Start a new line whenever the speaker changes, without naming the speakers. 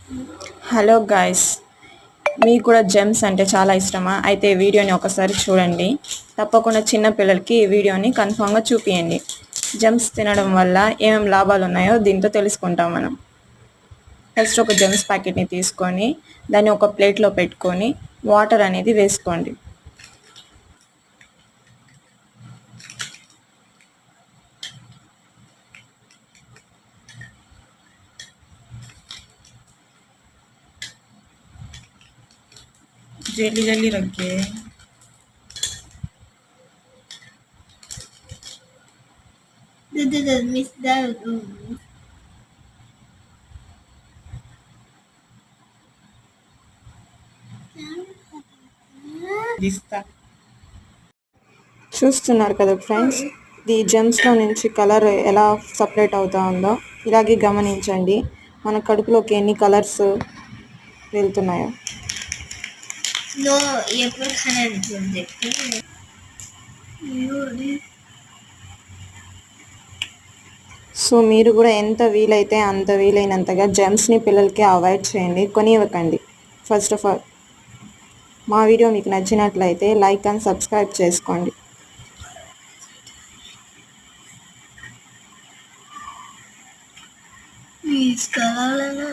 Hello guys, మీకు కూడా Gems అంటే చాలా ఇష్టమా? అయితే ఈ వీడియోని ఒకసారి చూడండి. తప్పకుండా చిన్న పిల్లలకి ఈ వీడియోని కన్ఫామ్గా చూపియండి. జెమ్స్ తినడం వల్ల ఏమేమి లాభాలు ఉన్నాయో దీంతో తెలుసుకుంటాం మనం. ఫస్ట్ ఒక జెమ్స్ ప్యాకెట్ని తీసుకొని దాన్ని ఒక ప్లేట్లో పెట్టుకొని వాటర్ అనేది వేసుకోండి. జల్లి జల్లి రగ్గే
Miss that.
చూస్తున్నారు కదా ఫ్రెండ్స్, ఈ జెమ్స్లో నుంచి కలర్ ఎలా సపరేట్ అవుతా ఉందో ఇలాగే గమనించండి. మన కడుపులోకి ఎన్ని కలర్స్ వెళ్తున్నాయో.
No, ఎప్పుడు కనెక్ట్
సో మీరు కూడా ఎంత వీలైతే అంత వీలైనంతగా జెమ్స్ని పిల్లలకి అవాయిడ్ చేయండి, కొనివ్వకండి. ఫస్ట్ ఆఫ్ ఆల్ మా వీడియో మీకు నచ్చినట్లయితే లైక్ అండ్ సబ్స్క్రైబ్ చేసుకోండి.
తీసుకోవాలన్నా